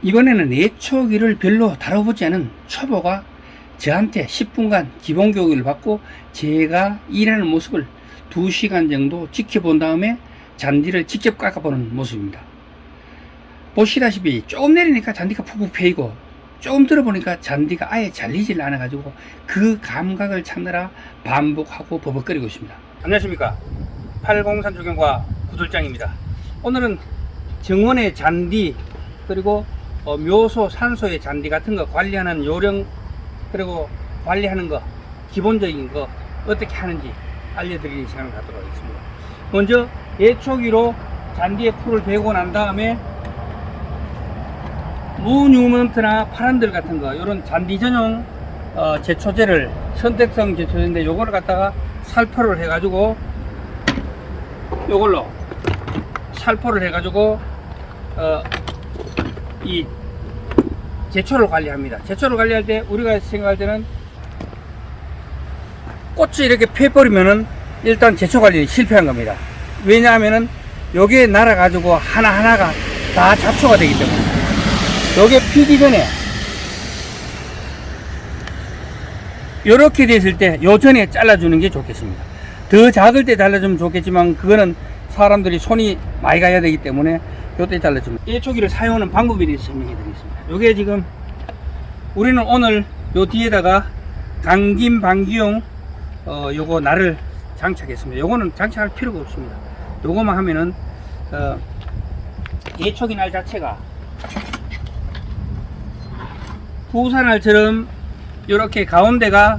이번에는 예초기를 별로 다뤄보지 않은 초보가 저한테 10분간 기본 교육을 받고 제가 일하는 모습을 2시간 정도 지켜본 다음에 잔디를 직접 깎아보는 모습입니다. 보시다시피 조금 내리니까 잔디가 푹푹 패이고 조금 들어보니까 잔디가 아예 잘리질 않아 가지고 그 감각을 찾느라 반복하고 버벅거리고 있습니다. 안녕하십니까, 803 조경과 구들장입니다. 오늘은 정원의 잔디 그리고 묘소 산소의 잔디 같은 거 관리하는 요령, 그리고 관리하는 거 기본적인 거 어떻게 하는지 알려드리는 시간을 갖도록 하겠습니다. 먼저 예초기로 잔디에 풀을 베고 난 다음에 무뉴먼트나 파란들 같은 거, 이런 잔디 전용 제초제를, 선택성 제초제인데 요거를 갖다가 살포를 해가지고, 요걸로 살포를 해가지고 이 제초를 관리합니다. 제초를 관리할 때 우리가 생각할 때는 꽃이 이렇게 펴버리면은 일단 제초 관리는 실패한 겁니다. 왜냐하면은 요게 날아가지고 하나하나가 다 잡초가 되기 때문에 요게 피기 전에 요렇게 됐을 때 요 전에 잘라주는 게 좋겠습니다. 더 작을 때 잘라주면 좋겠지만 그거는 사람들이 손이 많이 가야 되기 때문에 요때 잘라주면. 예초기를 사용하는 방법에 대해서 설명해 드리겠습니다. 요게 지금 우리는 오늘 요 뒤에다가 강김 방기용 요거 날을 장착했습니다. 요거는 장착할 필요가 없습니다. 요거만 하면은 예초기 날 자체가 부산날처럼 요렇게 가운데가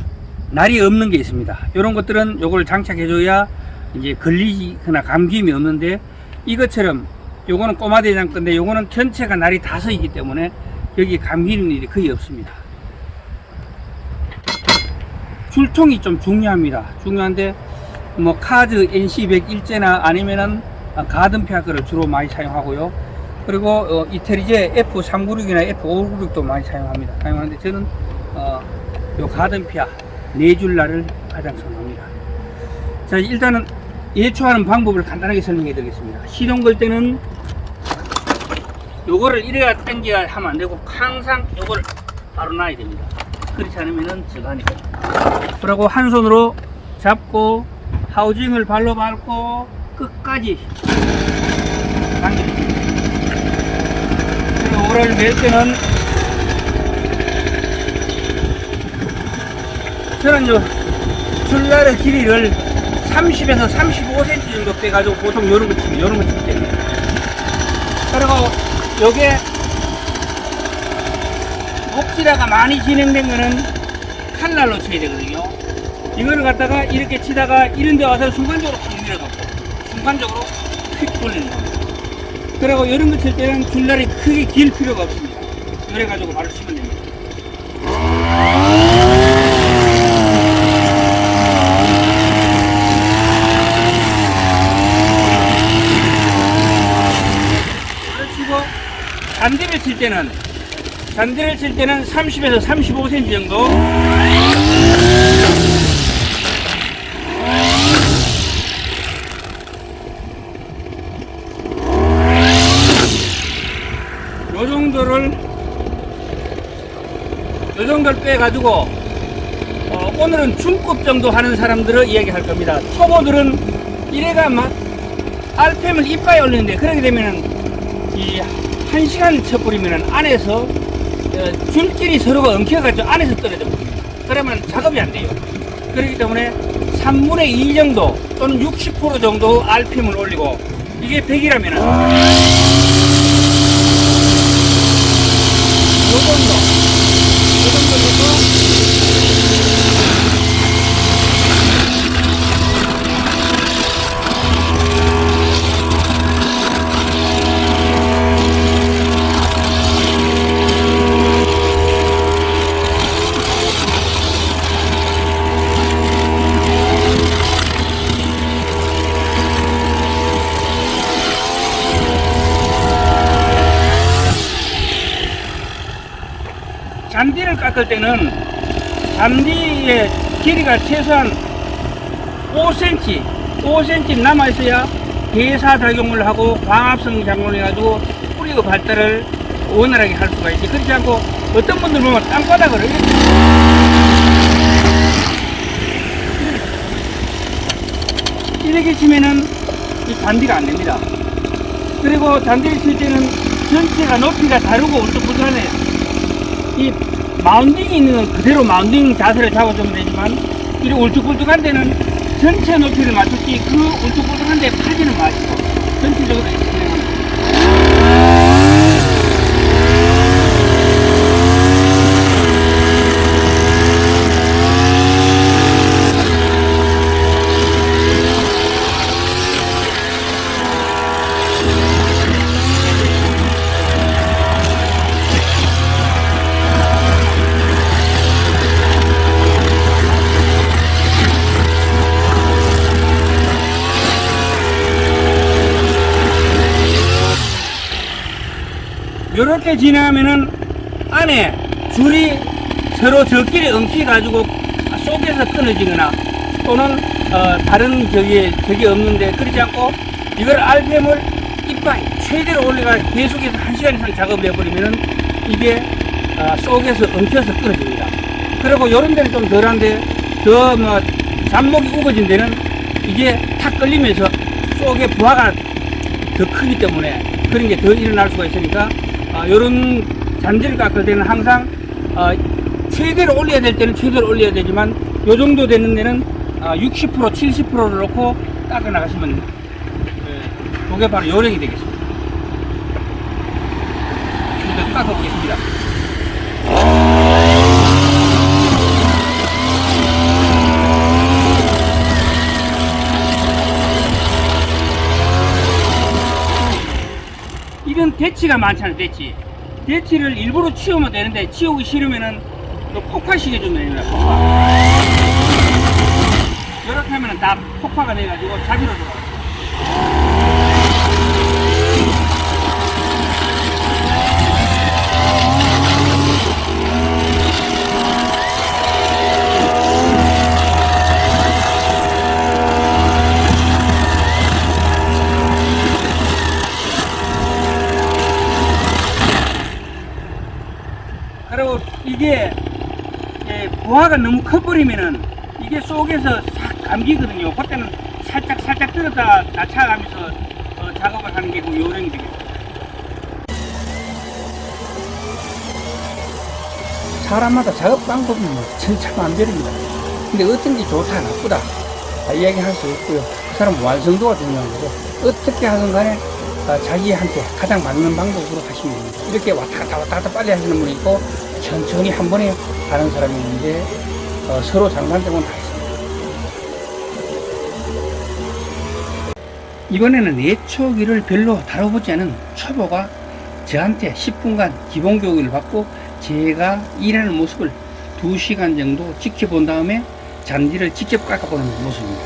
날이 없는 게 있습니다. 요런 것들은 요걸 장착해 줘야 이제 걸리거나 감김이 없는데, 이것처럼 요거는 꼬마대장 건데 요거는 전체가 날이 다 서 있기 때문에 여기 감기는 일이 거의 없습니다. 줄통이 좀 중요한데 뭐 카즈 NC101제나 아니면은 가든페아 거를 주로 많이 사용하고요. 그리고 이태리제 F396이나 F596도 많이 사용하는데 저는 요 가든페아 4줄날을 가장 선호합니다. 자, 일단은 예초하는 방법을 간단하게 설명해 드리겠습니다. 시동 걸 때는 요거를 이래야 당겨야 하면 안 되고 항상 요거를 바로 놔야 됩니다. 그렇지 않으면은 저거 하니까. 그리고 한 손으로 잡고 하우징을 발로 밟고 끝까지 당겨줍니다. 그리고 오를 맬 때는 저는 요 줄날의 길이를 30에서 35cm 정도 빼가지고 보통 요런 거 칠 때입니다. 그리고 요게 목질화가 많이 진행된 거는 칼날로 쳐야 되거든요. 이거를 갖다가 이렇게 치다가 이런 데 와서 순간적으로 휙 밀어놓고 순간적으로 휙 돌리는 겁니다. 그리고 이런 거 칠 때는 줄날이 크게 길 필요가 없습니다. 그래가지고 바로 치면 됩니다. 잔디를 칠 때는 30에서 35cm 정도. 요 정도를 빼가지고 오늘은 중급 정도 하는 사람들을 이야기할 겁니다. 초보들은 이래가 막 RPM을 이빨에 올리는데, 그렇게 되면은 이 1시간 쳐버리면은 안에서 줄길이 서로가 엉켜가지고 안에서 떨어져 버립니다. 그러면 작업이 안 돼요. 그렇기 때문에 3분의 2 정도 또는 60% 정도 RPM을 올리고, 이게 100이라면은 요 정도 넣고 잔디를 깎을 때는 잔디의 길이가 최소한 5cm 남아있어야 대사작용을 하고 광합성 작용을 해가지고 뿌리의 발달을 원활하게 할 수가 있지. 그렇지 않고 어떤 분들 보면 땅바닥을 이렇게 치면은 이 잔디가 안 됩니다. 그리고 잔디를 칠 때는 전체가 높이가 다르고 울퉁불퉁하네. 이 마운딩이 있는 건 그대로 마운딩 자세를 잡아주면 되지만, 이 울퉁불퉁한 데는 전체 높이를 맞추지 그 울퉁불퉁한 데 파지는 마시고 전체적으로 이렇게 진행합니다. 이렇게 지나면은 안에 줄이 서로 저끼리 엉키 가지고 속에서 끊어지거나 또는 다른 적이 없는데, 그렇지 않고 이걸 RPM을 이빨 최대로 올려가 계속해서 1시간 이상 작업을 해버리면은 이게 속에서 엉켜서 끊어집니다. 그리고 이런 데는 좀 덜한데 더 뭐 잔목이 우거진 데는 이게 탁 끌리면서 속에 부하가 더 크기 때문에 그런 게 더 일어날 수가 있으니까, 요런 잔디를 깎을 때는 항상 최대로 올려야 될 때는 최대로 올려야 되지만, 요 정도 되는 데는 60% 70%를 놓고 깎아 나가시면 그게 바로 요령이 되겠습니다. 지금 깎아 보겠습니다. 이런 대치가 많잖아요. 대치를 일부러 치우면 되는데, 치우기 싫으면은 폭파시켜 주면 됩니다. 폭파. 이렇게 하면은 다 폭파가 돼가지고 자기로 들어가요. 그리고 이게 부하가 너무 커버리면은 이게 속에서 싹 감기거든요. 그때는 살짝 들었다 낮춰가면서 작업을 하는 게 그 요령이 되겠습니다. 사람마다 작업 방법은 천차만별입니다. 근데 어떤 게 좋다 나쁘다 이야기할 수 있고요. 그 사람 완성도가 중요한 거고, 어떻게 하든 간에 자기한테 가장 맞는 방법으로 하시면 됩니다. 이렇게 왔다 갔다 빨리 하시는 분이 있고, 천천히 한 번에 하는 사람이 있는데, 서로 장단점은 다 있습니다. 이번에는 예초기를 별로 다뤄보지 않은 초보가 저한테 10분간 기본 교육을 받고 제가 일하는 모습을 2시간 정도 지켜본 다음에 잔디를 직접 깎아보는 모습입니다.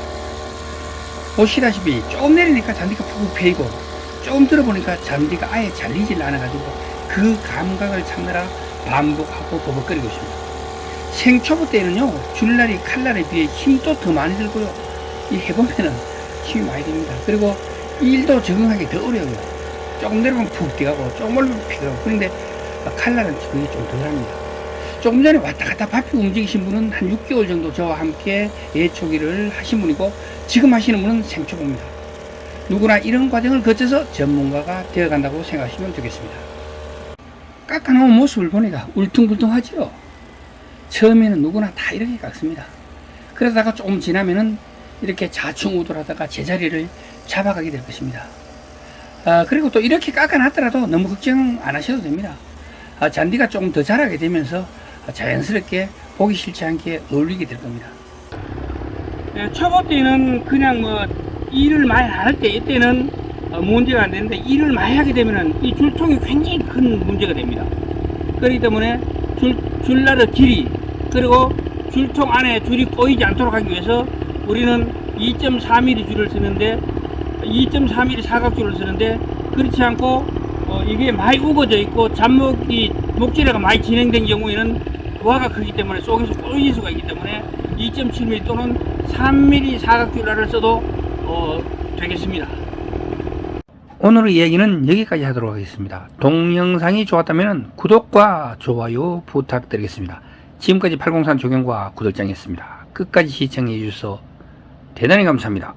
보시다시피 조금 내리니까 잔디가 푹 패이고, 조금 들어보니까 잔디가 아예 잘리질 않아가지고 그 감각을 찾느라 반복하고 버벅거리고 있습니다. 생초보 때는요, 줄날이 칼날에 비해 힘도 더 많이 들고요, 이 해보면은 힘이 많이 듭니다. 그리고 일도 적응하기 더 어려워요. 조금 내려가면 푹 뛰어가고 조금 올라가면 푹 뛰어가고. 그런데 칼날은 그게 좀 덜합니다. 조금 전에 왔다 갔다 바삐 움직이신 분은 한 6개월 정도 저와 함께 예초기를 하신 분이고, 지금 하시는 분은 생초보입니다. 누구나 이런 과정을 거쳐서 전문가가 되어간다고 생각하시면 되겠습니다. 깎아놓은 모습을 보니까 울퉁불퉁하죠. 처음에는 누구나 다 이렇게 깎습니다. 그러다가 조금 지나면은 이렇게 좌충우돌하다가 제자리를 잡아가게 될 것입니다. 그리고 또 이렇게 깎아놨더라도 너무 걱정 안 하셔도 됩니다. 잔디가 조금 더 자라게 되면서 자연스럽게 보기 싫지 않게 어울리게 될 겁니다. 초보 때는 그냥 뭐 일을 많이 안 할 때, 이때는 문제가 안 되는데, 일을 많이 하게 되면은 이 줄통이 굉장히 큰 문제가 됩니다. 그렇기 때문에 줄날의 길이, 그리고 줄통 안에 줄이 꼬이지 않도록 하기 위해서 우리는 2.4mm 줄을 쓰는데, 2.4mm 사각줄을 쓰는데, 그렇지 않고 이게 많이 우거져 있고 목질회가 많이 진행된 경우에는 부하가 크기 때문에 속에서 꼬일 수가 있기 때문에 2.7mm 또는 3mm 사각줄날을 써도 되겠습니다. 오늘의 이야기는 여기까지 하도록 하겠습니다. 동영상이 좋았다면 구독과 좋아요 부탁드리겠습니다. 지금까지 803 조경과 구들장이었습니다. 끝까지 시청해 주셔서 대단히 감사합니다.